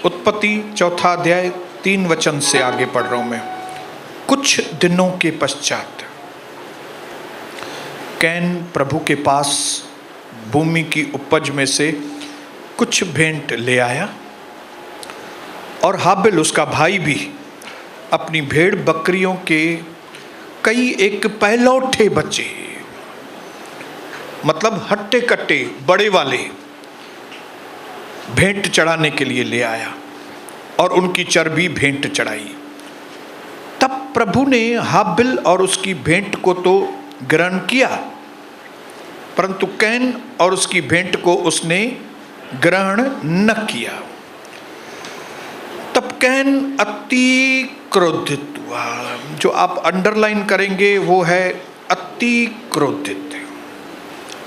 उत्पत्ति 4 अध्याय 3 वचन से आगे पढ़ रहा हूं मैं। कुछ दिनों के पश्चात कैन प्रभु के पास भूमि की उपज में से कुछ भेंट ले आया, और हाबिल उसका भाई भी अपनी भेड़ बकरियों के कई एक पहलौठे बच्चे, मतलब हट्टे कट्टे बड़े वाले, भेंट चढ़ाने के लिए ले आया और उनकी चर्बी भेंट चढ़ाई। तब प्रभु ने हाबिल और उसकी भेंट को तो ग्रहण किया, परंतु कैन और उसकी भेंट को उसने ग्रहण न किया। तब कैन अति क्रोधित हुआ। जो आप अंडरलाइन करेंगे वो है अति क्रोधित।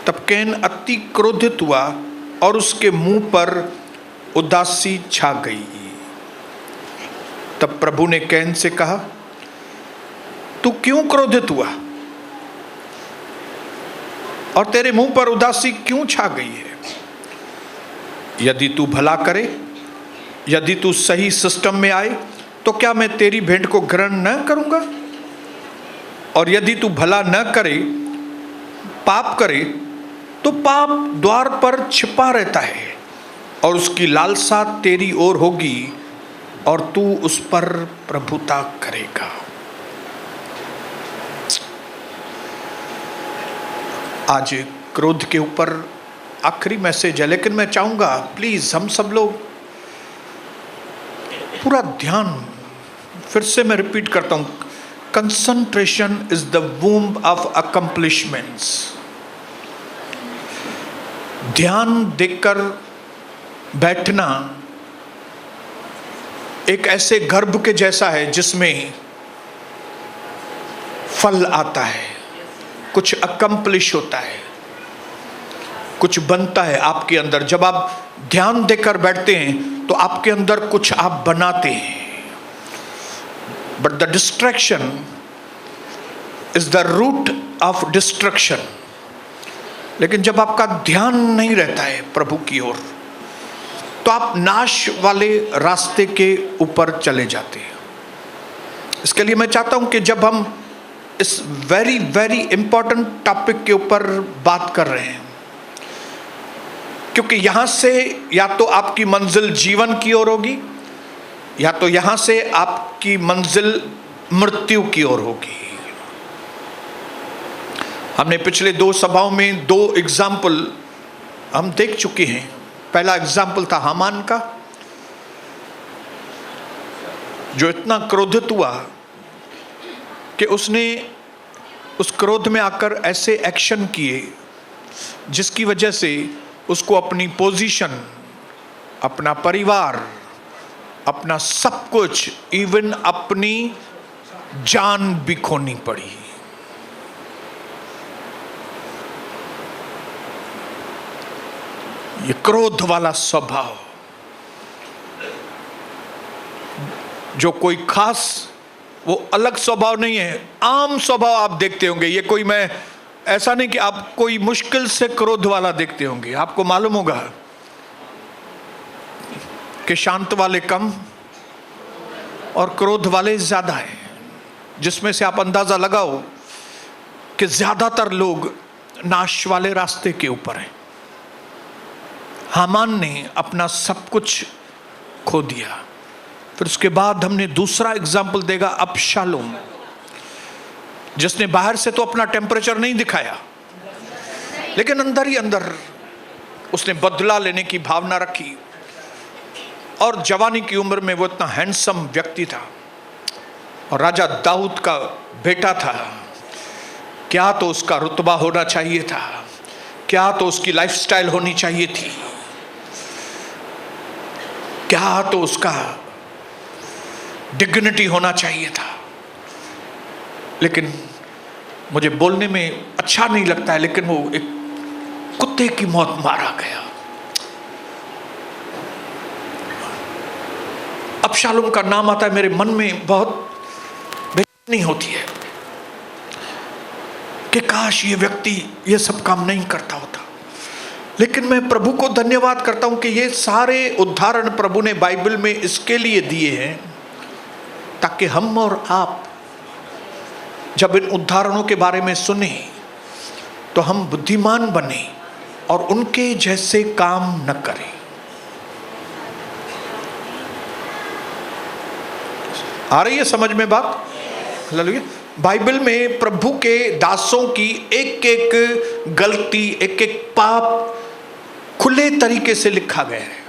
तब कैन अति क्रोधित हुआ और उसके मुंह पर उदासी छा गई। तब प्रभु ने कैन से कहा, तू क्यों क्रोधित हुआ और तेरे मुंह पर उदासी क्यों छा गई है? यदि तू भला करे, यदि तू सही सिस्टम में आए, तो क्या मैं तेरी भेंट को ग्रहण न करूंगा? और यदि तू भला न करे, पाप करे, तो पाप द्वार पर छिपा रहता है और उसकी लालसा तेरी ओर होगी और तू उस पर प्रभुता करेगा। आज क्रोध के ऊपर आखिरी मैसेज है, लेकिन मैं चाहूंगा प्लीज हम सब लोग पूरा ध्यान, फिर से मैं रिपीट करता हूं, concentration is the womb of accomplishments. ध्यान देकर बैठना एक ऐसे गर्भ के जैसा है जिसमें फल आता है, कुछ अकम्प्लिश होता है, कुछ बनता है आपके अंदर। जब आप ध्यान देकर बैठते हैं तो आपके अंदर कुछ आप बनाते हैं। But the distraction is the root of destruction. लेकिन जब आपका ध्यान नहीं रहता है प्रभु की ओर, तो आप नाश वाले रास्ते के ऊपर चले जाते हैं। इसके लिए मैं चाहता हूं कि जब हम इस वेरी वेरी इंपॉर्टेंट टॉपिक के ऊपर बात कर रहे हैं, क्योंकि यहां से या तो आपकी मंजिल जीवन की ओर होगी, या तो यहां से आपकी मंजिल मृत्यु की ओर होगी। हमने पिछले 2 सभाओं में 2 एग्जाम्पल हम देख चुके हैं। पहला एग्जाम्पल था हामान का, जो इतना क्रोधित हुआ कि उसने उस क्रोध में आकर ऐसे एक्शन किए जिसकी वजह से उसको अपनी पोजीशन, अपना परिवार, अपना सब कुछ, इवन अपनी जान भी खोनी पड़ी। ये क्रोध वाला स्वभाव, जो कोई खास वो अलग स्वभाव नहीं है, आम स्वभाव आप देखते होंगे। ये कोई, मैं ऐसा नहीं कि आप कोई मुश्किल से क्रोध वाला देखते होंगे। आपको मालूम होगा कि शांत वाले कम और क्रोध वाले ज्यादा हैं, जिसमें से आप अंदाजा लगाओ कि ज्यादातर लोग नाश वाले रास्ते के ऊपर हैं। हामान ने अपना सब कुछ खो दिया। फिर उसके बाद हमने दूसरा एग्जाम्पल देगा अबशालोम, जिसने बाहर से तो अपना टेम्परेचर नहीं दिखाया, लेकिन अंदर ही अंदर उसने बदला लेने की भावना रखी। और जवानी की उम्र में वो इतना हैंडसम व्यक्ति था और राजा दाऊद का बेटा था। क्या तो उसका रुतबा होना चाहिए था, क्या तो उसकी लाइफस्टाइल होनी चाहिए थी, क्या तो उसका डिग्निटी होना चाहिए था। लेकिन मुझे बोलने में अच्छा नहीं लगता है, लेकिन वो एक कुत्ते की मौत मारा गया। अबशालोम का नाम आता है, मेरे मन में बहुत बेचैनी होती है कि काश ये व्यक्ति ये सब काम नहीं करता होता। लेकिन मैं प्रभु को धन्यवाद करता हूं कि ये सारे उदाहरण प्रभु ने बाइबल में इसके लिए दिए हैं ताकि हम और आप जब इन उदाहरणों के बारे में सुने तो हम बुद्धिमान बने और उनके जैसे काम न करें। आ रही है समझ में बात? हालेलुया। बाइबल में प्रभु के दासों की एक एक गलती, एक एक पाप खुले तरीके से लिखा गया है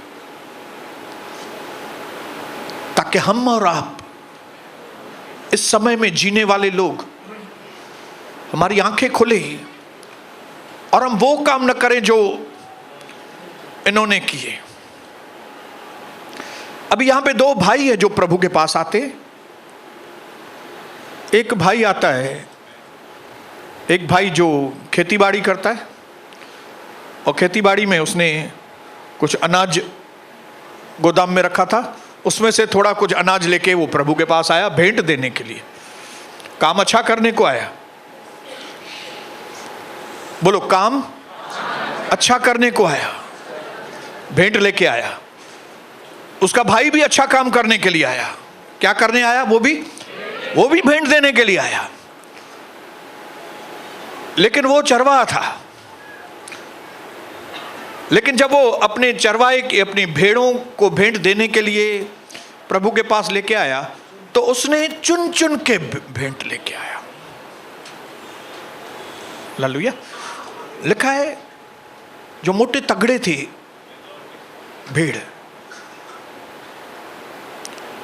ताकि हम और आप इस समय में जीने वाले लोग, हमारी आंखें खुले और हम वो काम न करें जो इन्होंने किए। अभी यहां पे दो भाई है जो प्रभु के पास आते हैं। एक भाई आता है, एक भाई जो खेतीबाड़ी करता है और खेतीबाड़ी में उसने कुछ अनाज गोदाम में रखा था, उसमें से थोड़ा कुछ अनाज लेके वो प्रभु के पास आया भेंट देने के लिए। काम अच्छा करने को आया। बोलो, काम अच्छा करने को आया, भेंट लेके आया। उसका भाई भी अच्छा काम करने के लिए आया। क्या करने आया? वो भी भेंट देने के लिए आया। लेकिन वो चरवाहा था। लेकिन जब वो अपने चरवाहे की, अपनी भेड़ों को भेंट देने के लिए प्रभु के पास लेके आया तो उसने चुन चुन के भेंट लेके आया। हालेलुया। लिखा है जो मोटे तगड़े थे भेड़,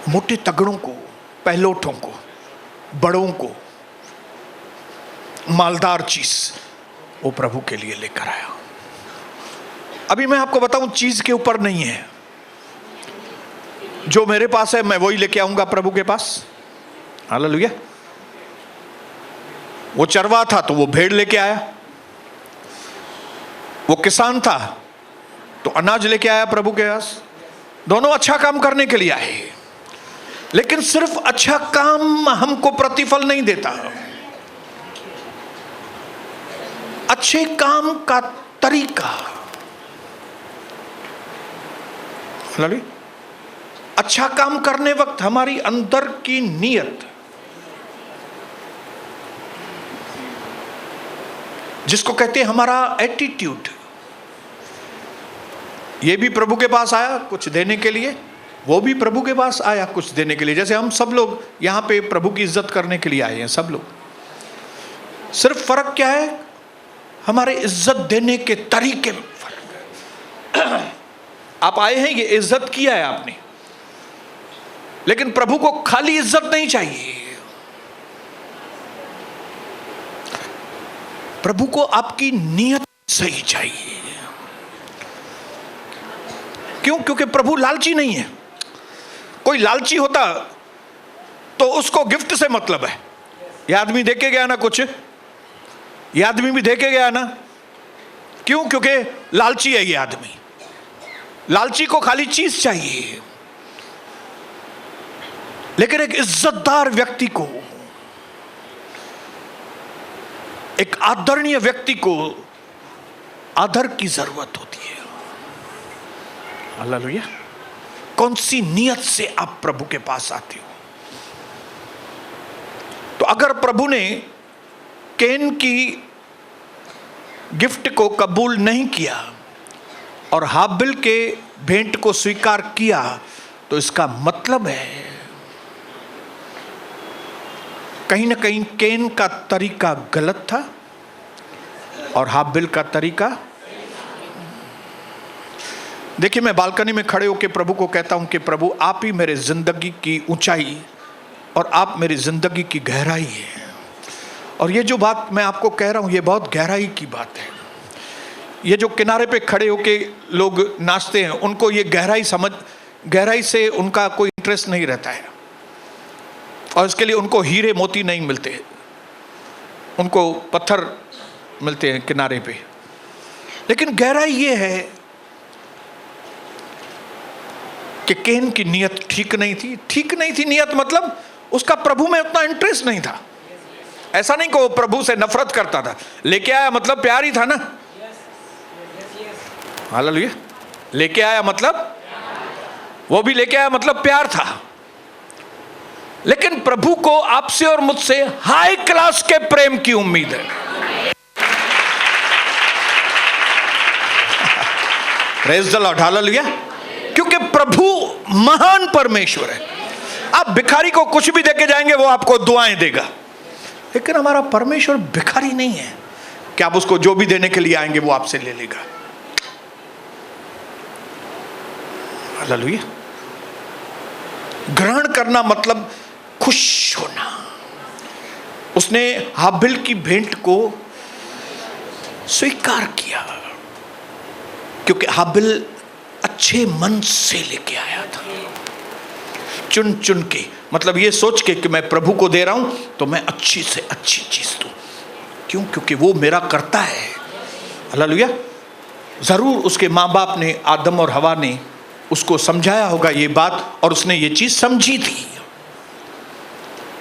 मोटे तगड़ों को, पहलोठों को, बड़ों को, मालदार चीज वो प्रभु के लिए लेकर आया। अभी मैं आपको बताऊं, चीज के ऊपर नहीं है। जो मेरे पास है मैं वही लेके आऊंगा प्रभु के पास। हालेलुया। वो चरवा था तो वो भेड़ लेके आया, वो किसान था तो अनाज लेके आया प्रभु के पास। दोनों अच्छा काम करने के लिए आए, लेकिन सिर्फ अच्छा काम हमको प्रतिफल नहीं देता। अच्छे काम का तरीका, अच्छा काम करने वक्त हमारी अंदर की नीयत, जिसको कहते हैं हमारा एटीट्यूड, ये भी प्रभु के पास आया कुछ देने के लिए, वो भी प्रभु के पास आया कुछ देने के लिए। जैसे हम सब लोग यहां पे प्रभु की इज्जत करने के लिए आए हैं, सब लोग। सिर्फ फर्क क्या है? हमारे इज्जत देने के तरीके में फर्क है। आप आए हैं, ये इज्जत किया है आपने, लेकिन प्रभु को खाली इज्जत नहीं चाहिए। प्रभु को आपकी नीयत सही चाहिए। क्यों? क्योंकि प्रभु लालची नहीं है। कोई लालची होता तो उसको गिफ्ट से मतलब है। ये आदमी दे के गया ना कुछ, ये आदमी भी दे के गया ना। क्यों? क्योंकि लालची है ये आदमी। लालची को खाली चीज चाहिए, लेकिन एक इज्जतदार व्यक्ति को, एक आदरणीय व्यक्ति को आदर की जरूरत होती है। हालेलुया। कौन सी नियत से आप प्रभु के पास आते हो? तो अगर प्रभु ने कैन की गिफ्ट को कबूल नहीं किया और हाबिल के भेंट को स्वीकार किया, तो इसका मतलब है कहीं ना कहीं कैन का तरीका गलत था और हाबिल का तरीका। देखिए, मैं बालकनी में खड़े होकर प्रभु को कहता हूं कि प्रभु आप ही मेरे जिंदगी की ऊंचाई और आप मेरी जिंदगी की गहराई है। और ये जो बात मैं आपको कह रहा हूं, ये बहुत गहराई की बात है। ये जो किनारे पे खड़े होकर लोग नाचते हैं, उनको ये गहराई से उनका कोई इंटरेस्ट नहीं रहता है, और इसके लिए उनको हीरे मोती नहीं मिलते, उनको पत्थर मिलते हैं किनारे पे। लेकिन गहराई ये है कि कैन की नियत ठीक नहीं थी। ठीक नहीं थी नियत, मतलब उसका प्रभु में उतना इंटरेस्ट नहीं था। ऐसा नहीं कि वो प्रभु से नफरत करता था, लेके आया मतलब प्यार ही था ना। हालेलुया। लेके आया मतलब, वो भी लेके आया मतलब प्यार था। लेकिन प्रभु को आपसे और मुझसे हाई क्लास के प्रेम की उम्मीद है। Praise the Lord, hallelujah. क्योंकि प्रभु महान परमेश्वर है। आप भिखारी को कुछ भी देके जाएंगे वो आपको दुआएं देगा, लेकिन हमारा परमेश्वर भिखारी नहीं है कि आप उसको जो भी देने के लिए आएंगे वो आपसे ले लेगा। हालेलुया। ग्रहण करना मतलब खुश होना। उसने हाबिल की भेंट को स्वीकार किया क्योंकि हाबिल अच्छे मन से लेके आया था, चुन चुन के, मतलब ये सोच के कि मैं प्रभु को दे रहा हूं तो मैं अच्छी से अच्छी चीज दूं। क्यों? क्योंकि वो मेरा करता है। हालेलुया। जरूर उसके माँ बाप ने, आदम और हवा ने उसको समझाया होगा ये बात, और उसने ये चीज समझी थी।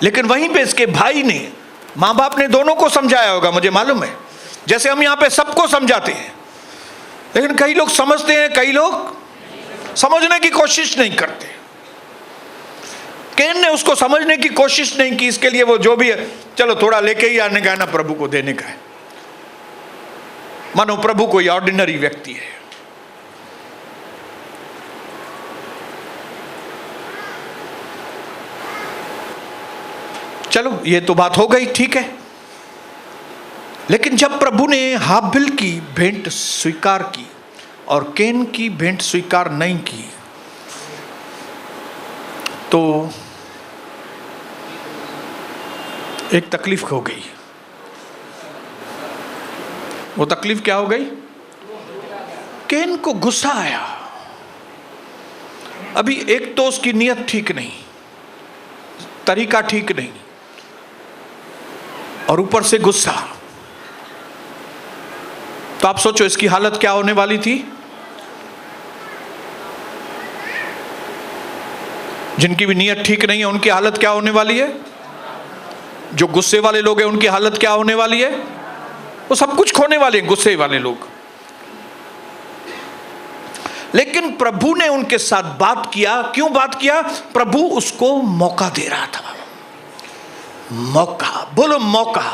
लेकिन वहीं पे इसके भाई ने, माँ बाप ने दोनों को समझाया होगा, मुझे मालूम है, जैसे हम यहाँ पे सबको समझाते हैं। लेकिन कई लोग समझते हैं, कई लोग समझने की कोशिश नहीं करते। कैन ने उसको समझने की कोशिश नहीं की, इसके लिए वो जो भी है चलो थोड़ा लेके ही आने का है ना, प्रभु को देने का है। मानो प्रभु कोई ऑर्डिनरी व्यक्ति है। चलो ये तो बात हो गई, ठीक है। लेकिन जब प्रभु ने हाबिल की भेंट स्वीकार की और कैन की भेंट स्वीकार नहीं की, तो एक तकलीफ हो गई। वो तकलीफ क्या हो गई? कैन को गुस्सा आया। अभी एक तो उसकी नीयत ठीक नहीं, तरीका ठीक नहीं, और ऊपर से गुस्सा। तो आप सोचो इसकी हालत क्या होने वाली थी। जिनकी भी नीयत ठीक नहीं है उनकी हालत क्या होने वाली है। जो गुस्से वाले लोग हैं उनकी हालत क्या होने वाली है। वो सब कुछ खोने वाले हैं, गुस्से वाले लोग। लेकिन प्रभु ने उनके साथ बात किया। क्यों बात किया? प्रभु उसको मौका दे रहा था। मौका, बोलो मौका।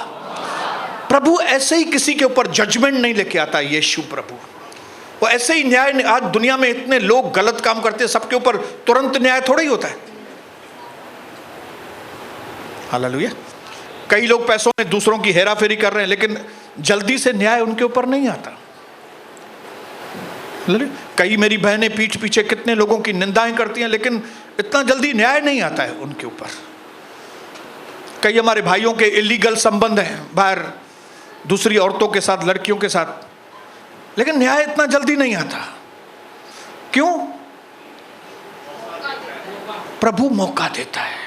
प्रभु ऐसे ही किसी के ऊपर जजमेंट नहीं लेके आता। यीशु प्रभु वो ऐसे ही न्याय, आज दुनिया में इतने लोग गलत काम करते हैं, सबके ऊपर तुरंत न्याय थोड़ा ही होता है। हालेलुया। कई लोग पैसों में दूसरों की हेराफेरी कर रहे हैं, लेकिन जल्दी से न्याय उनके ऊपर नहीं आता। कई मेरी बहनें पीठ पीछे कितने लोगों की निंदाएं करती हैं, लेकिन इतना जल्दी न्याय नहीं आता है उनके ऊपर। कई हमारे भाइयों के इलीगल संबंध हैं बाहर दूसरी औरतों के साथ, लड़कियों के साथ, लेकिन न्याय इतना जल्दी नहीं आता। क्यों? प्रभु मौका देता है।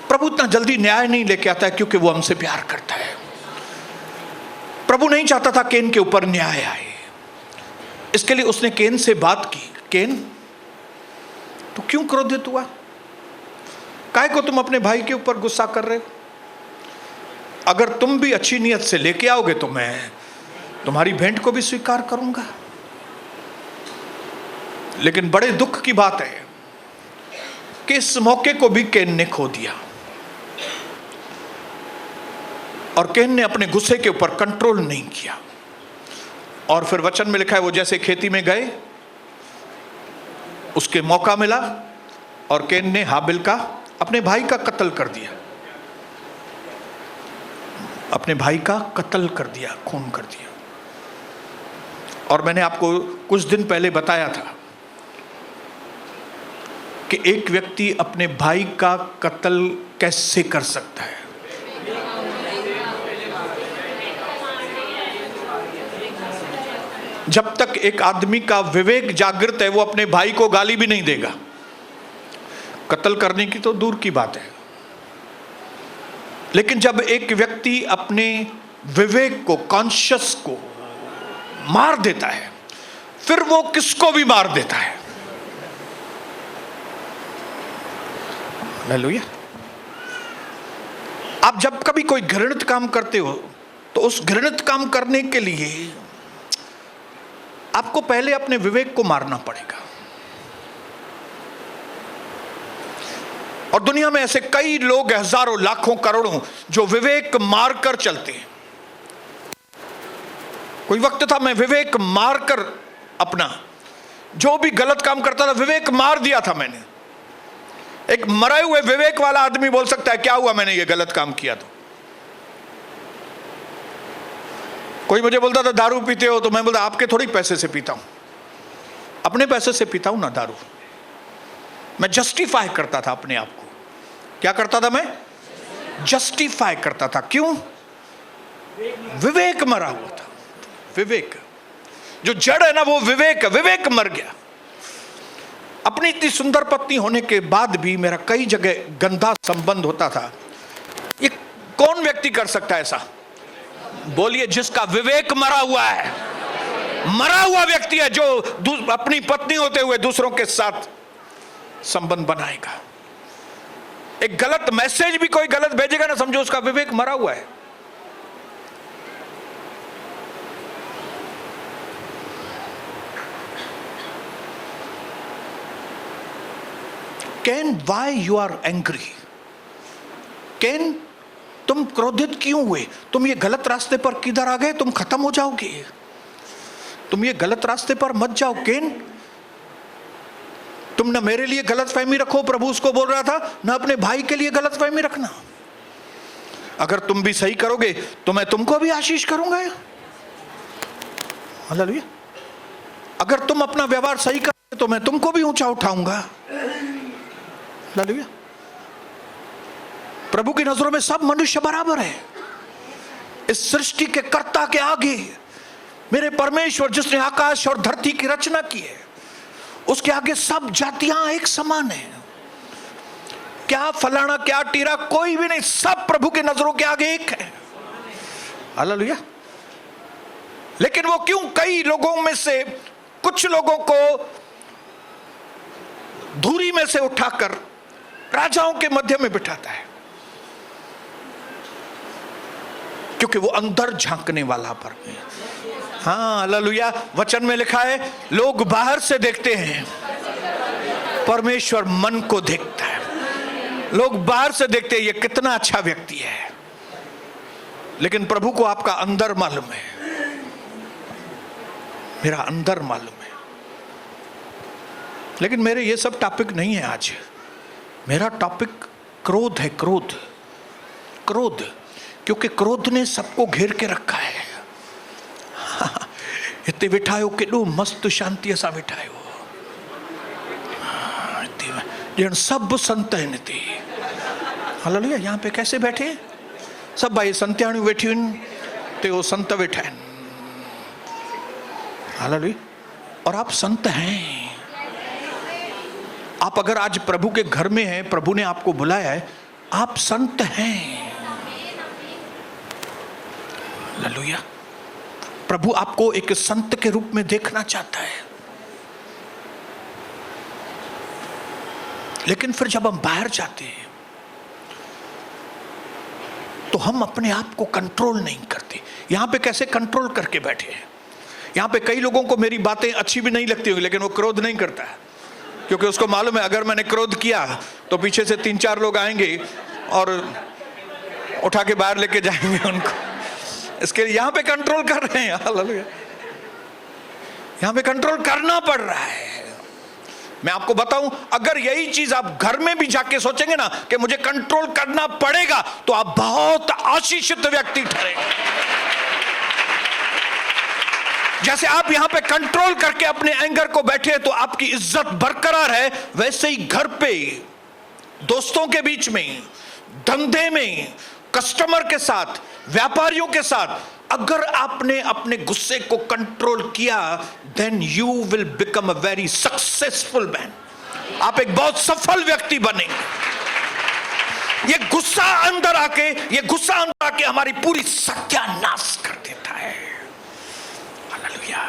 प्रभु इतना जल्दी न्याय नहीं लेके आता है क्योंकि वो हमसे प्यार करता है। प्रभु नहीं चाहता था कैन के ऊपर न्याय आए, इसके लिए उसने कैन से बात की। कैन, तो क्यों क्रोधित हुआ? काहे को तुम अपने भाई के ऊपर गुस्सा कर रहे हो? अगर तुम भी अच्छी नीयत से लेके आओगे तो मैं तुम्हारी भेंट को भी स्वीकार करूंगा। लेकिन बड़े दुख की बात है कि इस मौके को भी कैन ने खो दिया, और कैन ने अपने गुस्से के ऊपर कंट्रोल नहीं किया। और फिर वचन में लिखा है, वो जैसे खेती में गए, उसके मौका मिला और कैन ने हाबिल का, अपने भाई का कत्ल कर दिया। अपने भाई का कत्ल कर दिया, खून कर दिया। और मैंने आपको कुछ दिन पहले बताया था कि एक व्यक्ति अपने भाई का कत्ल कैसे कर सकता है। जब तक एक आदमी का विवेक जागृत है, वो अपने भाई को गाली भी नहीं देगा। कत्ल करने की तो दूर की बात है, लेकिन जब एक व्यक्ति अपने विवेक को, कॉन्शियस को मार देता है, फिर वो किसको भी मार देता है। हालेलुया। आप जब कभी कोई घृणित काम करते हो तो उस घृणित काम करने के लिए आपको पहले अपने विवेक को मारना पड़ेगा। और दुनिया में ऐसे कई लोग, हजारों, लाखों, करोड़ों, जो विवेक मारकर चलते हैं। कोई वक्त था मैं विवेक मारकर अपना जो भी गलत काम करता था विवेक मार दिया था मैंने। एक मरे हुए विवेक वाला आदमी बोल सकता है क्या हुआ मैंने ये गलत काम किया तो। कोई मुझे बोलता था दारू पीते हो, तो मैं बोलता आपके थोड़ी पैसे से पीता हूं, अपने पैसे से पीता हूं ना दारू। मैं जस्टिफाई करता था अपने आप को। क्या करता था मैं? जस्टिफाई करता था। क्यों? विवेक मरा हुआ था। विवेक जो जड़ है ना वो विवेक, विवेक मर गया। अपनी इतनी सुंदर पत्नी होने के बाद भी मेरा कई जगह गंदा संबंध होता था। ये कौन व्यक्ति कर सकता है ऐसा? बोलिए, जिसका विवेक मरा हुआ है। मरा हुआ व्यक्ति है जो अपनी पत्नी होते हुए दूसरों के साथ संबंध बनाएगा। एक गलत मैसेज भी कोई गलत भेजेगा ना, समझो उसका विवेक मरा हुआ है। कैन, वाई यू आर एंग्री? कैन, तुम क्रोधित क्यों हुए? तुम ये गलत रास्ते पर किधर आ गए? तुम खत्म हो जाओगे। तुम ये गलत रास्ते पर मत जाओ कैन। तुम ना मेरे लिए गलत फहमी रखो, प्रभु उसको बोल रहा था, ना अपने भाई के लिए गलत फहमी रखना। अगर तुम भी सही करोगे तो मैं तुमको भी आशीष करूंगा। हालेलुया। अगर तुम अपना व्यवहार सही करोगे तो मैं तुमको भी ऊंचा उठाऊंगा। हालेलुया। प्रभु की नजरों में सब मनुष्य बराबर है। इस सृष्टि के कर्ता के आगे मेरे परमेश्वर जिसने आकाश और धरती की रचना की है, उसके आगे सब जातियां एक समान है। क्या फलाना, क्या टीरा, कोई भी नहीं, सब प्रभु की नजरों के आगे एक है। हालेलुया। लेकिन वो क्यों कई लोगों में से कुछ लोगों को धूरी में से उठाकर राजाओं के मध्य में बिठाता है? क्योंकि वो अंदर झांकने वाला परमेश्वर। हाँ, हालेलुया। वचन में लिखा है लोग बाहर से देखते हैं, परमेश्वर मन को देखता है। लोग बाहर से देखते हैं ये कितना अच्छा व्यक्ति है, लेकिन प्रभु को आपका अंदर मालूम है। मेरा अंदर मालूम है। लेकिन मेरे ये सब टॉपिक नहीं है आज। मेरा टॉपिक क्रोध है। क्रोध, क्रोध, क्योंकि क्रोध ने सबको घेर के रखा है। इतने बिठायो केडो मस्त शांति सा बिठायो जन सब संत है नीति। हालेलुया। यहाँ पे कैसे बैठे? सब भाई संत्याणु बैठी ते वो संत बैठा है। हालेलुया। और आप संत हैं। आप अगर आज प्रभु के घर में हैं, प्रभु ने आपको बुलाया है, आप संत हैं। हालेलुया। प्रभु आपको एक संत के रूप में देखना चाहता है। लेकिन फिर जब हम बाहर जाते हैं तो हम अपने आप को कंट्रोल नहीं करते। यहां पे कैसे कंट्रोल करके बैठे हैं? यहां पे कई लोगों को मेरी बातें अच्छी भी नहीं लगती होगी, लेकिन वो क्रोध नहीं करता है, क्योंकि उसको मालूम है अगर मैंने क्रोध किया तो पीछे से 3-4 लोग आएंगे और उठा के बाहर लेके जाएंगे उनको। इसके लिए यहां पे कंट्रोल कर रहे हैं। हालेलुया। यहां पे कंट्रोल करना पड़ रहा है। मैं आपको बताऊं, अगर यही चीज आप घर में भी जाके सोचेंगे ना कि मुझे कंट्रोल करना पड़ेगा, तो आप बहुत आशीषित व्यक्ति ठहरेंगे। जैसे आप यहां पे कंट्रोल करके अपने एंगर को बैठे तो आपकी इज्जत बरकरार है, वैसे ही घर पे, दोस्तों के बीच में, धंधे में, कस्टमर के साथ, व्यापारियों के साथ, अगर आपने अपने गुस्से को कंट्रोल किया, then you will become a very successful man. आप एक बहुत सफल व्यक्ति बनेंगे। ये गुस्सा अंदर आके हमारी पूरी सत्यानाश कर देता है। हालेलुया।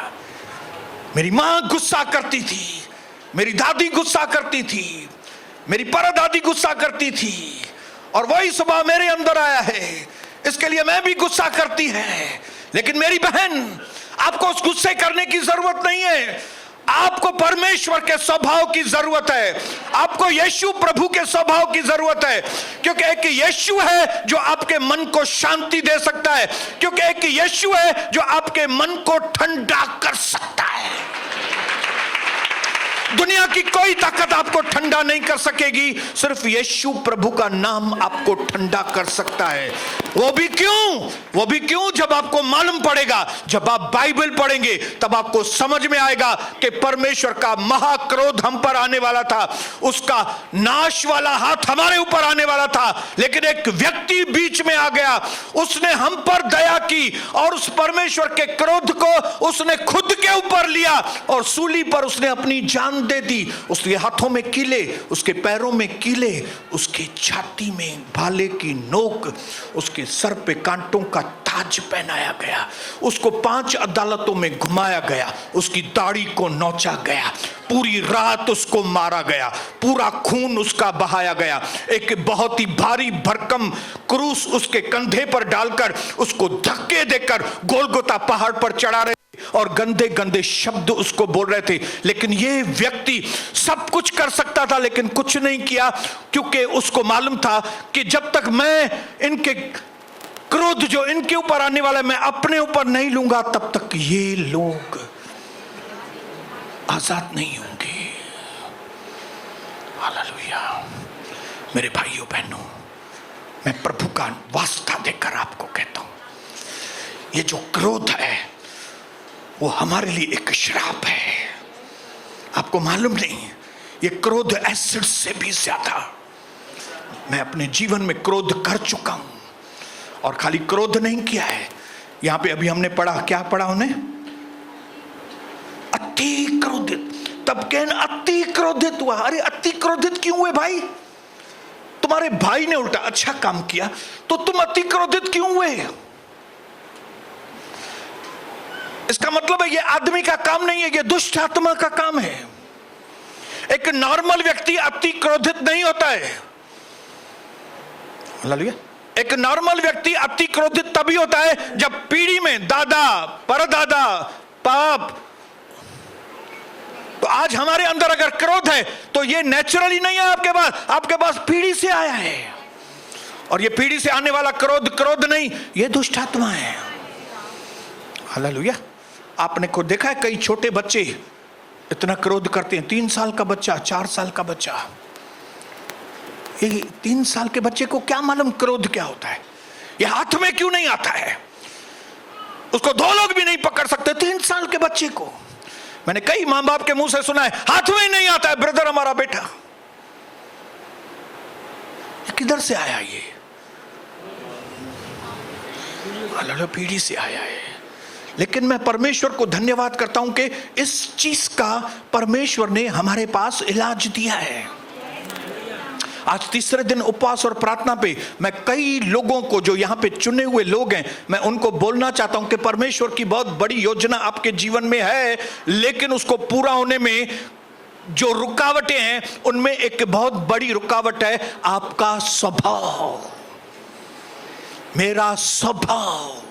मेरी मां गुस्सा करती थी, मेरी दादी गुस्सा करती थी, मेरी परदादी गुस्सा करती थी, और वही स्वभाव मेरे अंदर आया है। इसके लिए मैं भी गुस्सा करती है। लेकिन मेरी बहन आपको उस गुस्से करने की जरूरत नहीं है, आपको परमेश्वर के स्वभाव की जरूरत है, आपको यीशु प्रभु के स्वभाव की जरूरत है, क्योंकि एक यीशु है जो आपके मन को शांति दे सकता है, क्योंकि एक यीशु है जो आपके मन को ठंडा कर सकता है। दुनिया की कोई ताकत आपको ठंडा नहीं कर सकेगी, सिर्फ यीशु प्रभु का नाम आपको ठंडा कर सकता है। वो भी क्यों जब आपको मालूम पड़ेगा, जब आप बाइबल पढ़ेंगे तब आपको समझ में आएगा कि परमेश्वर का महाक्रोध हम पर आने वाला था, उसका नाश वाला हाथ हमारे ऊपर आने वाला था, लेकिन एक व्यक्ति बीच में आ गया, उसने हम पर दया की और उस परमेश्वर के क्रोध को उसने खुद के ऊपर लिया और सूली पर उसने अपनी जान दे दी। उसके हाथों में कीले, उसके पैरों में कीले, उसकी छाती में भाले की नोक, उसके सर पे कांटों का ताज पहनाया गया, उसको 5 अदालतों में घुमाया गया, उसकी दाढ़ी को नोचा गया, पूरी रात उसको मारा गया, पूरा खून उसका बहाया गया, एक बहुत ही भारी भरकम क्रूस उसके कंधे पर डालकर उसको धक्के देकर गोलगोता पहाड़ पर चढ़ा रहे और गंदे गंदे शब्द उसको बोल रहे थे। लेकिन ये व्यक्ति सब कुछ कर सकता था लेकिन कुछ नहीं किया, क्योंकि उसको मालूम था कि जब तक मैं इनके क्रोध जो इनके ऊपर आने वाला है मैं अपने ऊपर नहीं लूंगा, तब तक ये लोग आजाद नहीं होंगे। हालेलुया। मेरे भाइयों बहनों, मैं प्रभु का वास्ता देकर आपको कहता हूं, ये जो क्रोध है वो हमारे लिए एक श्राप है। आपको मालूम नहीं, ये क्रोध एसिड से भी ज्यादा। मैं अपने जीवन में क्रोध कर चुका हूं, और खाली क्रोध नहीं किया है, यहां पे अभी हमने पढ़ा, क्या पढ़ा उन्हें? अति क्रोधित। तब कैन अति क्रोधित हुआ। अरे अति क्रोधित क्यों हुए भाई? तुम्हारे भाई ने उल्टा अच्छा काम किया तो तुम अति क्रोधित क्यों हुए? इसका मतलब है ये आदमी का काम नहीं है, ये दुष्ट आत्मा का काम है। एक नॉर्मल व्यक्ति अति क्रोधित नहीं होता है। हालेलुया। एक नॉर्मल व्यक्ति अति क्रोधित तभी होता है जब पीढ़ी में दादा परदादा पाप, तो आज हमारे अंदर अगर क्रोध है तो ये नेचुरली नहीं है आपके पास पीढ़ी से आया है। और ये पीढ़ी से आने वाला क्रोध नहीं, ये दुष्ट आत्मा है। हालेलुया। आपने को देखा है कई छोटे बच्चे इतना क्रोध करते हैं। 3 साल का बच्चा, 4 साल का बच्चा, ये 3 साल के बच्चे को क्या मालूम क्रोध क्या होता है? ये हाथ में क्यों नहीं आता है? उसको 2 लोग भी नहीं पकड़ सकते 3 साल के बच्चे को। मैंने कई मां बाप के मुंह से सुना है, हाथ में नहीं आता है ब्रदर हमारा बेटा। ये किधर से आया? ये पीढ़ी से आया है। लेकिन मैं परमेश्वर को धन्यवाद करता हूं कि इस चीज का परमेश्वर ने हमारे पास इलाज दिया है। आज तीसरे दिन उपवास और प्रार्थना पे मैं कई लोगों को, जो यहाँ पे चुने हुए लोग हैं, मैं उनको बोलना चाहता हूं कि परमेश्वर की बहुत बड़ी योजना आपके जीवन में है, लेकिन उसको पूरा होने में जो रुकावटें हैं उनमें एक बहुत बड़ी रुकावट है आपका स्वभाव, मेरा स्वभाव।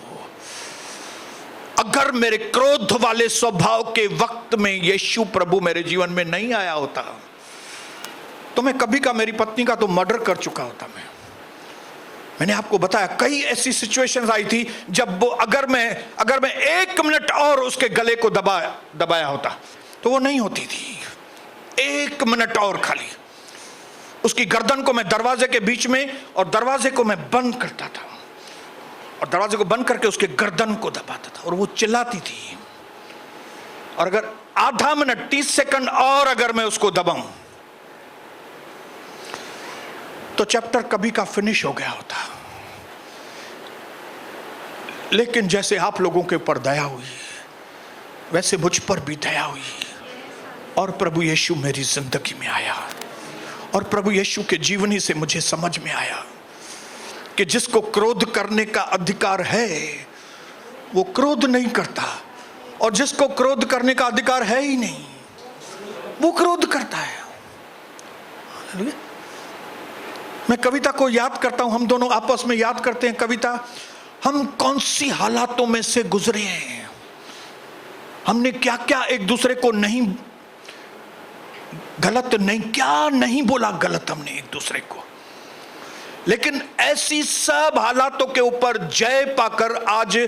अगर मेरे क्रोध वाले स्वभाव के वक्त में यीशु प्रभु मेरे जीवन में नहीं आया होता तो मैं कभी का मेरी पत्नी का तो मर्डर कर चुका होता। मैंने आपको बताया कई ऐसी सिचुएशंस आई थी जब वो अगर मैं 1 मिनट और उसके गले को दबाया होता तो वो नहीं होती थी। 1 मिनट और खाली उसकी गर्दन को मैं दरवाजे के बीच में और दरवाजे को मैं बंद करता था और दरवाजे को बंद करके उसके गर्दन को दबाता था और वो चिल्लाती थी। और अगर आधा मिनट 30 सेकंड और अगर मैं उसको दबाऊं तो चैप्टर कभी का फिनिश हो गया होता। लेकिन जैसे आप लोगों के ऊपर दया हुई वैसे मुझ पर भी दया हुई और प्रभु यीशु मेरी जिंदगी में आया और प्रभु यीशु के जीवनी से मुझे समझ में आया कि जिसको क्रोध करने का अधिकार है वो क्रोध नहीं करता और जिसको क्रोध करने का अधिकार है ही नहीं वो क्रोध करता है। मैं कविता को याद करता हूं, हम दोनों आपस में याद करते हैं कविता। हम कौन सी हालातों में से गुजरे हैं, हमने क्या क्या एक दूसरे को नहीं, गलत नहीं, क्या नहीं बोला गलत हमने एक दूसरे को, लेकिन ऐसी सब हालातों के ऊपर जय पाकर आज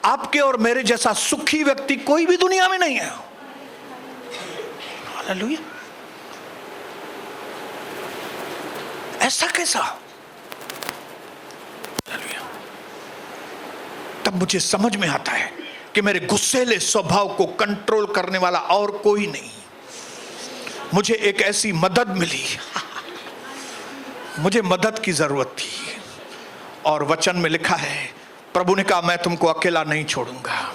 आपके और मेरे जैसा सुखी व्यक्ति कोई भी दुनिया में नहीं है। हालेलुया। ऐसा कैसा? हालेलुया। तब मुझे समझ में आता है कि मेरे गुस्सेले स्वभाव को कंट्रोल करने वाला और कोई नहीं। मुझे एक ऐसी मदद मिली, मुझे मदद की जरूरत थी, और वचन में लिखा है, प्रभु ने कहा मैं तुमको अकेला नहीं छोड़ूंगा,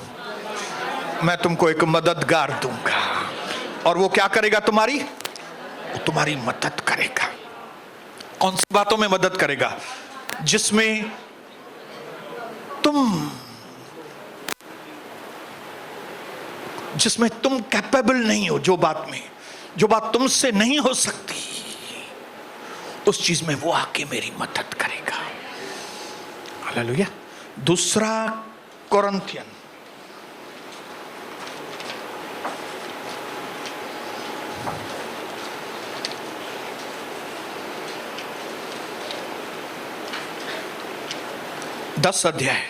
मैं तुमको एक मददगार दूंगा। और वो क्या करेगा? वो तुम्हारी मदद करेगा। कौन सी बातों में मदद करेगा? जिसमें तुम कैपेबल नहीं हो, जो बात तुमसे नहीं हो सकती, उस चीज में वो आके मेरी मदद करेगा। हालेलुया। दूसरा कोरिन्थियन 10 अध्याय।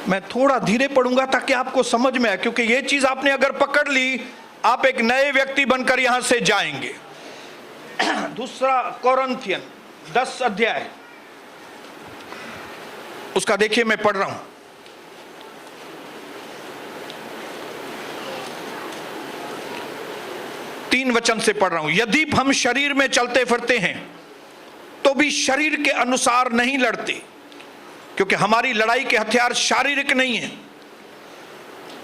मैं थोड़ा धीरे पढ़ूंगा ताकि आपको समझ में आए, क्योंकि ये चीज आपने अगर पकड़ ली, आप एक नए व्यक्ति बनकर यहां से जाएंगे। दूसरा कोरिन्थियन 10 अध्याय, उसका देखिए, मैं पढ़ रहा हूं। तीन वचन से पढ़ रहा हूं। यदि हम शरीर में चलते फिरते हैं तो भी शरीर के अनुसार नहीं लड़ते, क्योंकि हमारी लड़ाई के हथियार शारीरिक नहीं है,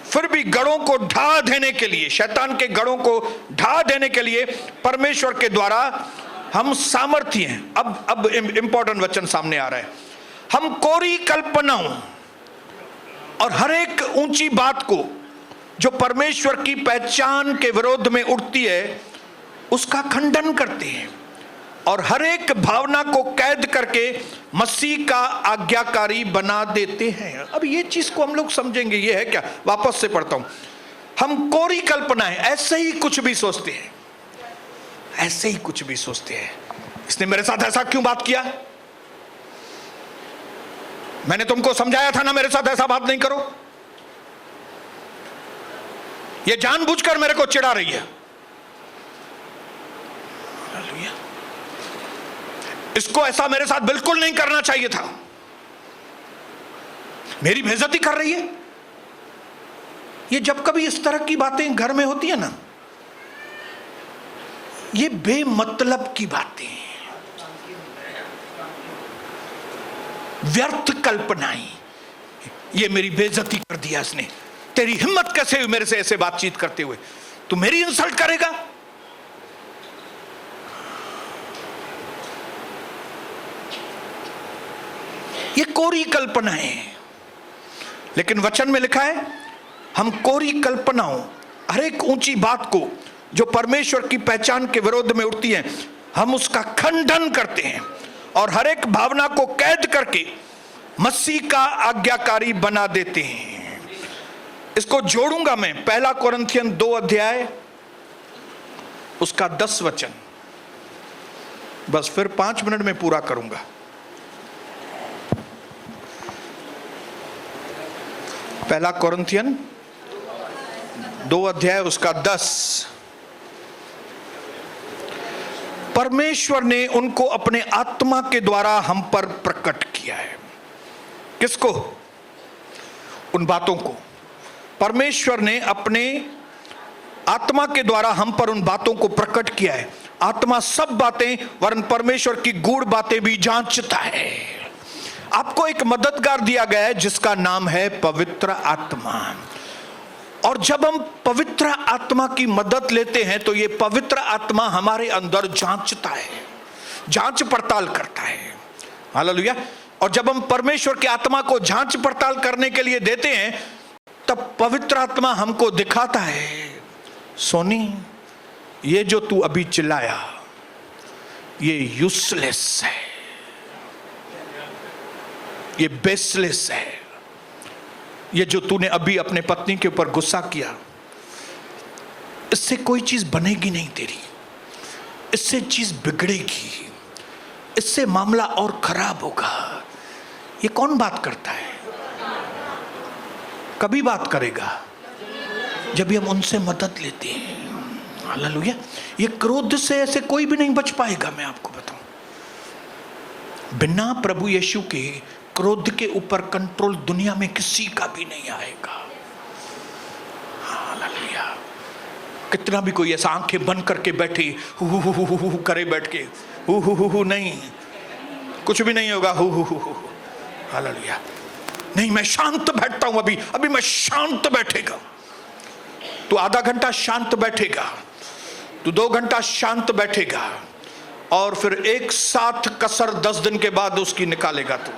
फिर भी गढ़ों को ढा देने के लिए, शैतान के गढ़ों को ढा देने के लिए परमेश्वर के द्वारा हम सामर्थ्य हैं। अब इंपॉर्टेंट वचन सामने आ रहा है। हम कोरी कल्पनाओं और हर एक ऊंची बात को जो परमेश्वर की पहचान के विरोध में उठती है, उसका खंडन करते हैं, और हर एक भावना को कैद करके मसीह का आज्ञाकारी बना देते हैं। अब ये चीज को हम लोग समझेंगे। ये है क्या? वापस से पढ़ता हूं। हम कोरी कल्पनाएं, ऐसे ही कुछ भी सोचते हैं, ऐसे ही कुछ भी सोचते हैं। इसने मेरे साथ ऐसा क्यों बात किया? मैंने तुमको समझाया था ना, मेरे साथ ऐसा बात नहीं करो। ये जानबूझकर मेरे को चिढ़ा रही है। हालेलुया। इसको ऐसा मेरे साथ बिल्कुल नहीं करना चाहिए था, मेरी बेइज्जती कर रही है। ये जब कभी इस तरह की बातें घर में होती है ना, ये बेमतलब की बातें, व्यर्थ कल्पनाएं, ये मेरी बेइज्जती कर दिया इसने, तेरी हिम्मत कैसे हुई मेरे से ऐसे बातचीत करते हुए, तू मेरी इंसल्ट करेगा। ये कोरी कल्पनाएं। लेकिन वचन में लिखा है, हम कोरी कल्पनाओं, हर एक ऊंची बात को जो परमेश्वर की पहचान के विरोध में उठती है, हम उसका खंडन करते हैं, और हर एक भावना को कैद करके मसीह का आज्ञाकारी बना देते हैं। इसको जोड़ूंगा मैं। पहला कोरिन्थियन 2 अध्याय, उसका 10 वचन, बस फिर 5 मिनट में पूरा करूंगा। पहला कोरिन्थियन 2 अध्याय, उसका 10। परमेश्वर ने उनको अपने आत्मा के द्वारा हम पर प्रकट किया है। किसको? उन बातों को। परमेश्वर ने अपने आत्मा के द्वारा हम पर उन बातों को प्रकट किया है। आत्मा सब बातें वरन परमेश्वर की गूढ़ बातें भी जांचता है। आपको एक मददगार दिया गया है जिसका नाम है पवित्र आत्मा। और जब हम पवित्र आत्मा की मदद लेते हैं तो ये पवित्र आत्मा हमारे अंदर जांचता है, जांच पड़ताल करता है। हालेलुया। और जब हम परमेश्वर की आत्मा को जांच पड़ताल करने के लिए देते हैं, तब पवित्र आत्मा हमको दिखाता है, सोनी, ये जो तू अभी चिल्लाया ये यूजलेस है, ये बेसलेस है, ये जो तूने अभी अपने पत्नी के ऊपर गुस्सा किया, इससे कोई चीज बनेगी नहीं तेरी, इससे चीज बिगड़ेगी, इससे मामला और खराब होगा। ये कौन बात करता है? कभी बात करेगा जब भी हम उनसे मदद लेते हैं। हालेलुया। ये क्रोध से ऐसे कोई भी नहीं बच पाएगा। मैं आपको बताऊं, बिना प्रभु यीशु के क्रोध के ऊपर कंट्रोल दुनिया में किसी का भी नहीं आएगा। हालेलुया। कितना भी कोई ऐसा आंखें बंद करके बैठे हु करे, बैठ के हु नहीं, कुछ भी नहीं होगा। Who hallelujah. नहीं, मैं शांत बैठता हूं, अभी मैं शांत बैठेगा। तू आधा घंटा शांत बैठेगा, तू 2 घंटा शांत बैठेगा, और फिर एक साथ कसर 10 दिन के बाद उसकी निकालेगा तू,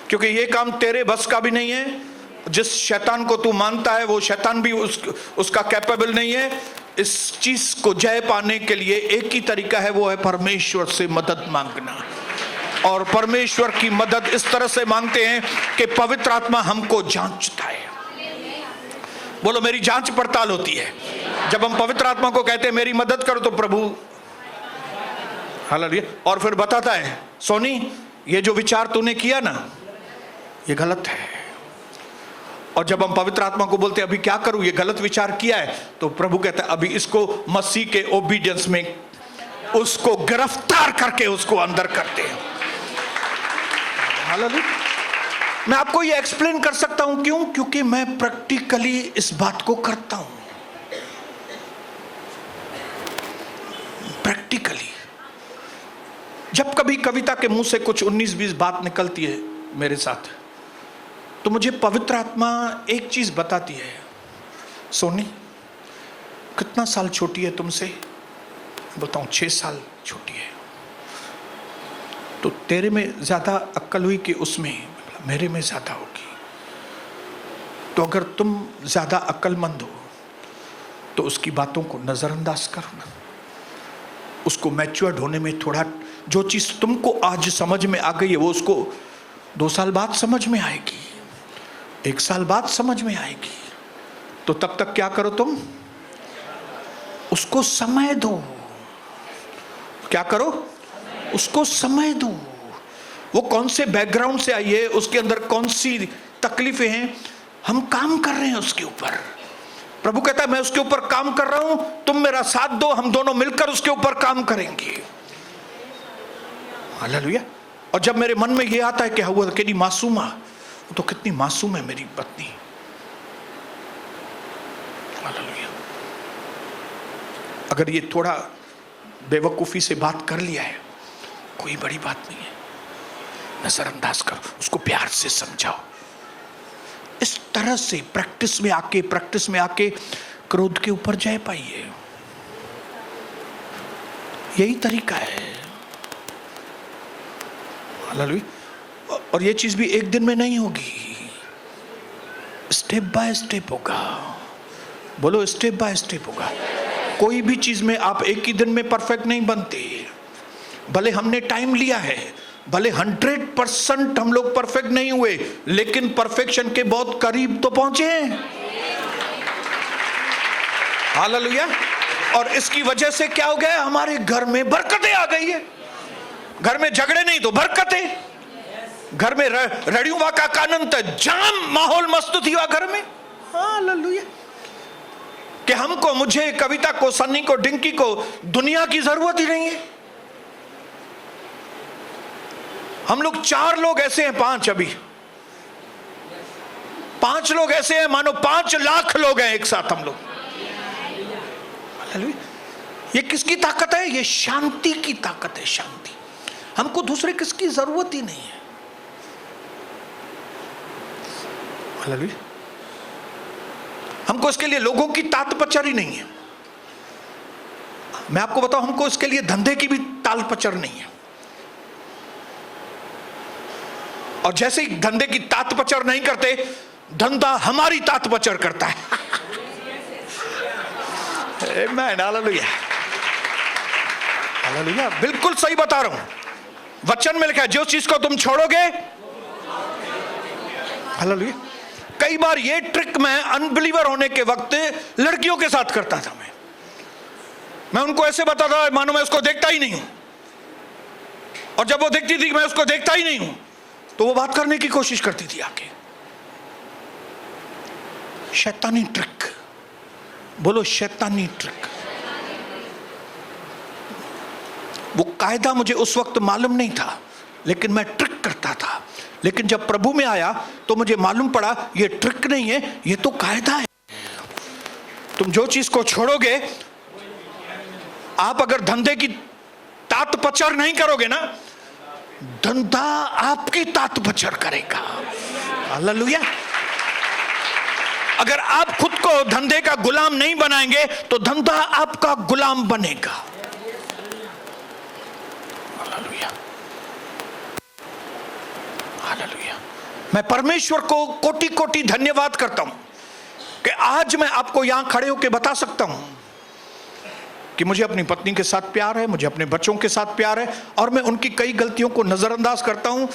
क्योंकि ये काम तेरे बस का भी नहीं है। जिस शैतान को तू मानता है, वो शैतान भी उसका कैपेबल नहीं है। इस चीज को जय पाने के लिए एक ही तरीका है, वो है परमेश्वर से मदद मांगना। और परमेश्वर की मदद इस तरह से मांगते हैं कि पवित्र आत्मा हमको जांचता है। बोलो, मेरी जांच पड़ताल होती है। जब हम पवित्र आत्मा को कहते हैं मेरी मदद करो, तो प्रभु हालेलुया, और फिर बताता है, सोनी ये जो विचार तूने किया ना, ये गलत है। और जब हम पवित्र आत्मा को बोलते हैं अभी क्या करूं, ये गलत विचार किया है, तो प्रभु कहता है अभी इसको मसीह के ओबीडियंस में उसको गिरफ्तार करके उसको अंदर करते हैं। हालेलुया। मैं आपको ये एक्सप्लेन कर सकता हूं, क्यों? क्योंकि मैं प्रैक्टिकली इस बात को करता हूं। प्रैक्टिकली जब कभी कविता के मुंह से कुछ 19-20 बात निकलती है मेरे साथ, तो मुझे पवित्र आत्मा एक चीज बताती है, सोनी कितना साल छोटी है तुमसे? बताऊं 6 साल छोटी है। तो तेरे में ज्यादा अक्ल हुई कि उसमें? मेरे में ज्यादा होगी। तो अगर तुम ज्यादा अक्लमंद हो तो उसकी बातों को नजरअंदाज करो ना। उसको मैच्योर्ड होने में थोड़ा, जो चीज तुमको आज समझ में आ गई है, वो उसको 2 साल बाद समझ में आएगी, 1 साल बाद समझ में आएगी। तो तब तक क्या करो तुम? उसको समय दो। क्या करो? उसको समय दो। वो कौन से बैकग्राउंड से आई है, उसके अंदर कौन सी तकलीफें हैं, हम काम कर रहे हैं उसके ऊपर। प्रभु कहता है मैं उसके ऊपर काम कर रहा हूं, तुम मेरा साथ दो, हम दोनों मिलकर उसके ऊपर काम करेंगे। हालेलुया। और जब मेरे मन में ये आता है कि वो कितनी मासूमा, तो कितनी मासूम है मेरी पत्नी। हालेलुया। अगर ये थोड़ा बेवकूफी से बात कर लिया है, कोई बड़ी बात नहीं है, नजरअंदाज करो, उसको प्यार से समझाओ। इस तरह से प्रैक्टिस में आके क्रोध के ऊपर जय पाइए। यही तरीका है। हालेलुया। और ये चीज भी एक दिन में नहीं होगी, स्टेप बाय स्टेप होगा। बोलो, स्टेप बाय स्टेप होगा। कोई भी चीज में आप एक ही दिन में परफेक्ट नहीं बनते। भले हमने टाइम लिया है, भले 100% हम लोग परफेक्ट नहीं हुए, लेकिन परफेक्शन के बहुत करीब तो पहुंचे हैं। हालेलुया। और इसकी वजह से क्या हो गया? हमारे घर में बरकतें आ गई है। घर में झगड़े नहीं तो बरकतें, घर में रड़ियुवा का कानन तो जाम माहौल मस्त थी घर में। हालेलुया। कि हमको, मुझे, कविता को, सन्नी को, डिंकी को दुनिया की जरूरत ही नहीं है। हम लोग 4 लोग ऐसे हैं, 5 अभी 5 लोग ऐसे हैं मानो 5 लाख लोग हैं एक साथ हम लोग। ये किसकी ताकत है? ये शांति की ताकत है। शांति। हमको दूसरे किसकी जरूरत ही नहीं है। हालेलुया। हमको इसके लिए लोगों की तात पचर ही नहीं है। मैं आपको बताऊं, हमको इसके लिए धंधे की भी ताल पचर नहीं है। और जैसे ही धंधे की तात पचर नहीं करते, धंधा हमारी तात पचर करता है। आमेन। हालेलुया। हालेलुया। बिल्कुल सही बता रहा हूं। वचन में लिखा है जो चीज को तुम छोड़ोगे, हालेलुया, कई बार ये ट्रिक मैं अनबिलीवर होने के वक्त लड़कियों के साथ करता था। मैं उनको ऐसे बताता था मानो मैं उसको देखता ही नहीं हूं, और जब वो देखती थी कि मैं उसको देखता ही नहीं हूं तो वो बात करने की कोशिश करती थी आके। शैतानी ट्रिक, बोलो शैतानी ट्रिक। वो कायदा मुझे उस वक्त मालूम नहीं था, लेकिन मैं ट्रिक करता था। लेकिन जब प्रभु में आया तो मुझे मालूम पड़ा ये ट्रिक नहीं है, ये तो कायदा है। तुम जो चीज को छोड़ोगे, आप अगर धंधे की तात पचर नहीं करोगे ना, धंधा आपकी तात पचर करेगा। हालेलुया। अगर आप खुद को धंधे का गुलाम नहीं बनाएंगे तो धंधा आपका गुलाम बनेगा। Hallelujah, hallelujah. मैं परमेश्वर को कोटि कोटि धन्यवाद करता हूं कि आज मैं आपको यहां खड़े होकर बता सकता हूं कि मुझे अपनी पत्नी के साथ प्यार है, मुझे अपने बच्चों के साथ प्यार है, और मैं उनकी कई गलतियों को नजरअंदाज करता हूं।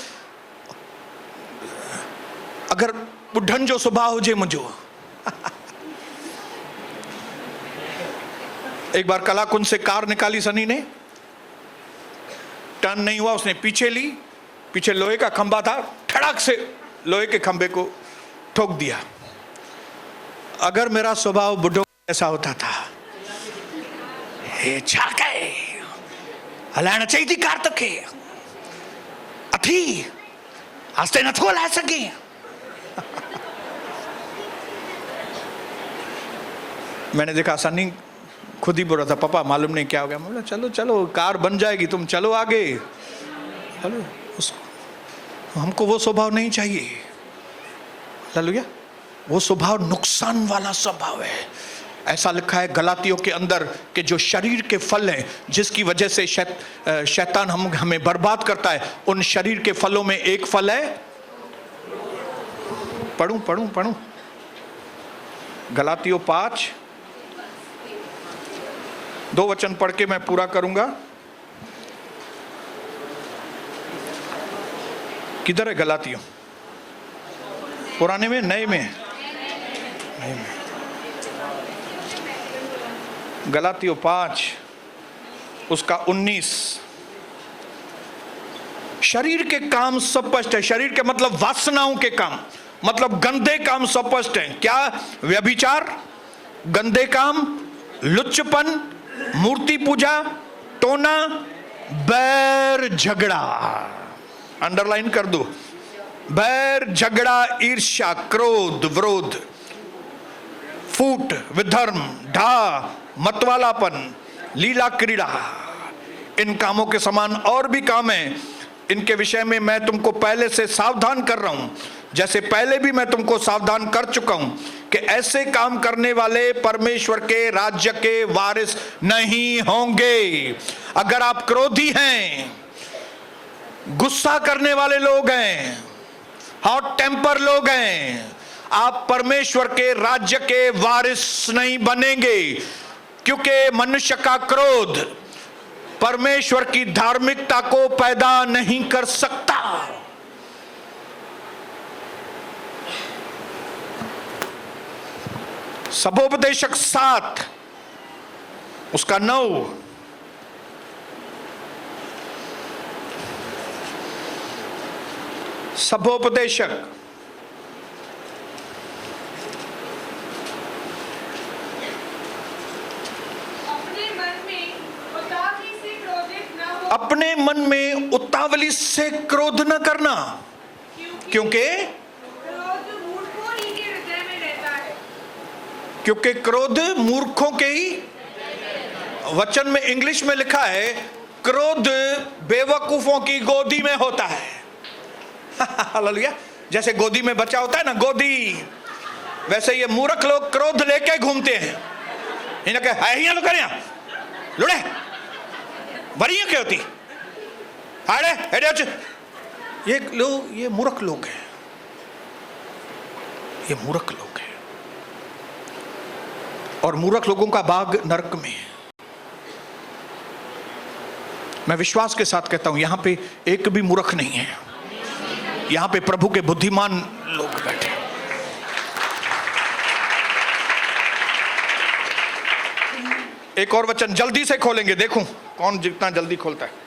अगर बुढ़न जो स्वभाव हो जे मुझो एक बार कलाकुंज से कार निकाली सनी ने, टर्न नहीं हुआ, उसने पीछे ली, पीछे लोहे का खंभा था, ठड़क से लोहे के खंभे को ठोक दिया। अगर मेरा स्वभाव बुढ़ों ऐसा होता था, हे छाके हलाना चाहिए थी कार तक के अथी हंसते न थो ला सके। मैंने देखा सन्नी खुद ही बोल रहा था, पापा मालूम नहीं क्या हो गया। मैं बोला चलो चलो कार बन जाएगी, तुम चलो आगे चलो। हमको वो स्वभाव नहीं चाहिए। हालेलुया। वो स्वभाव नुकसान वाला स्वभाव है। ऐसा लिखा है गलातियों के अंदर कि जो शरीर के फल हैं, जिसकी वजह से शैतान हमें बर्बाद करता है, उन शरीर के फलों में एक फल है, पढ़ूं गलातियों 5, 2 वचन पढ़ के मैं पूरा करूंगा। किधर है गलातियों? पुराने में, नए में? नए में। गलातियों 5 उसका 19। शरीर के काम स्पष्ट है। शरीर के मतलब वासनाओं के काम, मतलब गंदे काम स्पष्ट है। क्या? व्यभिचार, गंदे काम, लुच्चपन, मूर्ति पूजा, टोना, बैर, झगड़ा। अंडरलाइन कर दो। बैर, झगड़ा, ईर्ष्या, क्रोध, विरोध, फूट, विधर्म, ढा, मतवालापन, लीला क्रीड़ा। इन कामों के समान और भी काम हैं। इनके विषय में मैं तुमको पहले से सावधान कर रहा हूं, जैसे पहले भी मैं तुमको सावधान कर चुका हूं कि ऐसे काम करने वाले परमेश्वर के राज्य के वारिस नहीं होंगे। अगर आप क्रोधी हैं, गुस्सा करने वाले लोग हैं, हॉट टेम्पर लोग हैं, आप परमेश्वर के राज्य के वारिस नहीं बनेंगे, क्योंकि मनुष्य का क्रोध परमेश्वर की धार्मिकता को पैदा नहीं कर सकता। सबोपदेशक 7 उसका 9। सबोपदेशक अपने मन में उतावली से क्रोध न करना, क्योंकि क्रोध मूर्खों ही के हृदय में रहता है। क्योंकि क्रोध मूर्खों के ही, वचन में इंग्लिश में लिखा है क्रोध बेवकूफों की गोदी में होता है। हालेलुया। जैसे गोदी में बच्चा होता है ना, गोदी, वैसे ये मूर्ख लोग क्रोध लेके घूमते हैं। इन्हें है ही लोग लुड़े वरियां क्या होती अरे ये लोग, ये मूर्ख लोग हैं, ये मूर्ख लोग हैं। और मूर्ख लोगों का बाग नरक में है। मैं विश्वास के साथ कहता हूं यहां पे एक भी मूर्ख नहीं है, यहां पे प्रभु के बुद्धिमान लोग बैठे। एक और वचन जल्दी से खोलेंगे, देखूं कौन जितना जल्दी खोलता है।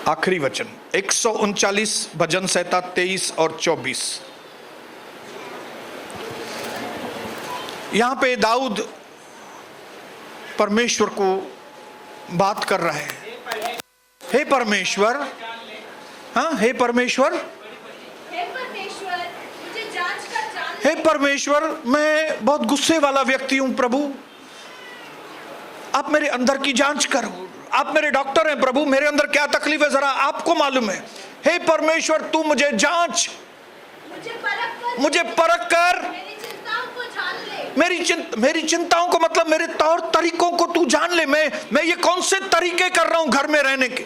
आखिरी वचन 139 भजन संहिता 23 और 24। यहां पे दाऊद परमेश्वर को बात कर रहा है। हे परमेश्वर, हाँ हे परमेश्वर, हे परमेश्वर मुझे जांच कर जान ले। हे परमेश्वर, मैं बहुत गुस्से वाला व्यक्ति हूं प्रभु, आप मेरे अंदर की जांच करो। आप मेरे डॉक्टर हैं प्रभु, मेरे अंदर क्या तकलीफ है जरा आपको मालूम है। हे परमेश्वर, तू मुझे जांच, मुझे परख कर, मेरी चिंताओं को जान ले। मेरी चिंताओं को मतलब मेरे तौर तरीकों को तू जान ले। मैं ये कौन से तरीके कर रहा हूं घर में रहने के,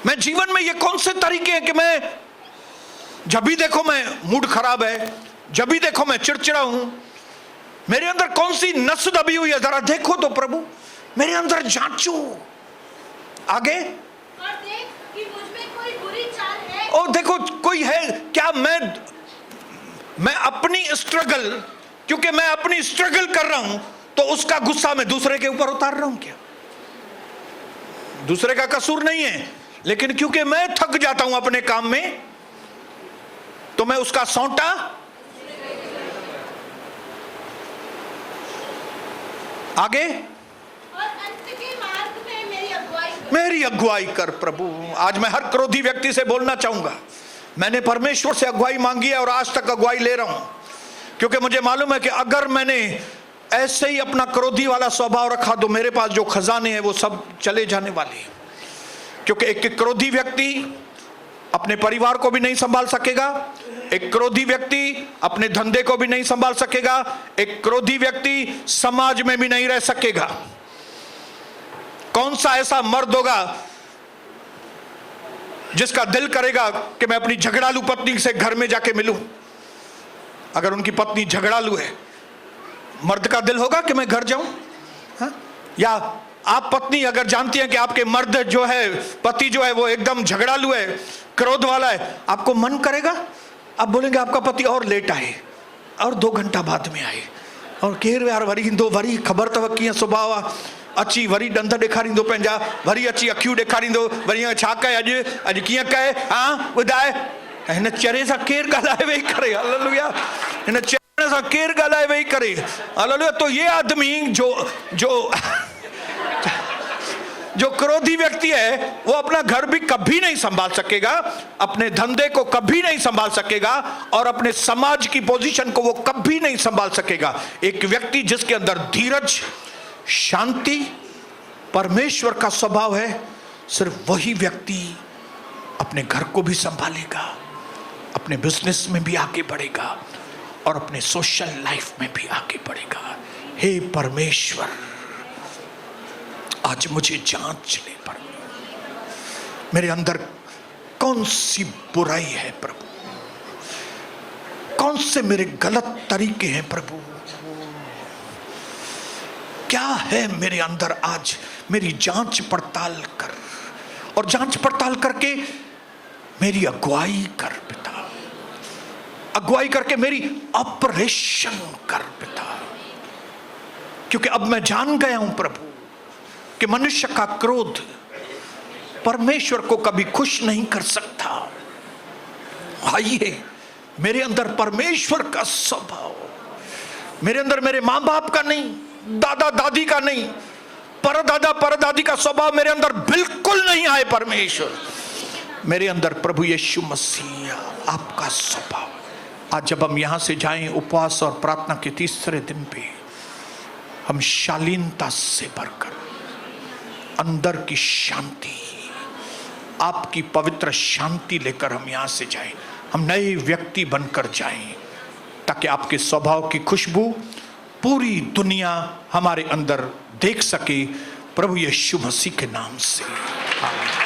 मैं जीवन में ये कौन से तरीके हैं कि मैं जब भी देखो मैं मूड खराब है, जब भी देखो मैं चिड़चिड़ा हूं, मेरे अंदर कौन सी नस दबी हुई है जरा देखो तो प्रभु, मेरे अंदर जांचो। आगे और देख कि मुझ में कोई बुरी चाल है। और देखो कोई है क्या, मैं अपनी स्ट्रगल, क्योंकि मैं अपनी स्ट्रगल कर रहा हूं तो उसका गुस्सा मैं दूसरे के ऊपर उतार रहा हूं क्या? दूसरे का कसूर नहीं है, लेकिन क्योंकि मैं थक जाता हूं अपने काम में तो मैं उसका सौंटा। आगे और अंत के मार्ग में मेरी अगुवाई कर प्रभु। आज मैं हर क्रोधी व्यक्ति से बोलना चाहूंगा, मैंने परमेश्वर से अगुवाई मांगी है और आज तक अगुवाई ले रहा हूं, क्योंकि मुझे मालूम है कि अगर मैंने ऐसे ही अपना क्रोधी वाला स्वभाव रखा तो मेरे पास जो खजाने हैं वो सब चले जाने वाले हैं। क्योंकि एक क्रोधी व्यक्ति अपने परिवार को भी नहीं संभाल सकेगा, एक क्रोधी व्यक्ति अपने धंधे को भी नहीं संभाल सकेगा, एक क्रोधी व्यक्ति समाज में भी नहीं रह सकेगा। कौन सा ऐसा मर्द होगा जिसका दिल करेगा कि मैं अपनी झगड़ालू पत्नी से घर में जाके मिलूं? अगर उनकी पत्नी झगड़ालू है, मर्द का दिल होगा कि मैं घर जाऊं? हाँ? या आप पत्नी अगर जानती हैं कि आपके मर्द जो है, पति जो है वो एकदम झगड़ालू है, क्रोध वाला है, आपको मन करेगा? आप बोलेंगे आपका पति और लेट आए और 2 घंटा बाद में आए और केर यार वरी दो वरी ख़बर अथव कीअं सुभाउ आहे, अची वरी ॾंद ॾेखारींदो पंहिंजा, वरी अची अखियूं ॾेखारींदो, वरी छा कए अॼु कीअं कए, हा ॿुधाए। हिन चेहरे सां केरु ॻाल्हाए वेही करे, हालेलुया, हिन चेहरे सां केरु ॻाल्हाए वेही करे, हालेलुया। तो ये आदमी जो क्रोधी व्यक्ति है वो अपना घर भी कभी नहीं संभाल सकेगा, अपने धंधे को कभी नहीं संभाल सकेगा और अपने समाज की पोजीशन को वो कभी नहीं संभाल सकेगा। एक व्यक्ति जिसके अंदर धीरज, शांति, परमेश्वर का स्वभाव है, सिर्फ वही व्यक्ति अपने घर को भी संभालेगा, अपने बिजनेस में भी आगे बढ़ेगा और अपने सोशल लाइफ में भी आगे बढ़ेगा। हे परमेश्वर, आज मुझे जांच ले प्रभु, मेरे अंदर कौन सी बुराई है प्रभु, कौन से मेरे गलत तरीके हैं प्रभु, क्या है मेरे अंदर, आज मेरी जांच पड़ताल कर और जांच पड़ताल करके मेरी अगुवाई कर पिता, अगुवाई करके मेरी ऑपरेशन कर पिता। क्योंकि अब मैं जान गया हूं प्रभु कि मनुष्य का क्रोध परमेश्वर को कभी खुश नहीं कर सकता। आइए, मेरे अंदर परमेश्वर का स्वभाव, मेरे अंदर मेरे माँ बाप का नहीं, दादा दादी का नहीं, परदादा परदादी का स्वभाव मेरे अंदर बिल्कुल नहीं आए। परमेश्वर मेरे अंदर प्रभु यीशु मसीह आपका स्वभाव। आज जब हम यहाँ से जाएं उपवास और प्रार्थना के तीसरे दिन पे, हम शालीनता से भरकर अंदर की शांति, आपकी पवित्र शांति लेकर हम यहाँ से जाएं, हम नए व्यक्ति बनकर जाएं, ताकि आपके स्वभाव की खुशबू पूरी दुनिया हमारे अंदर देख सके। प्रभु यीशु मसीह के नाम से आमीन।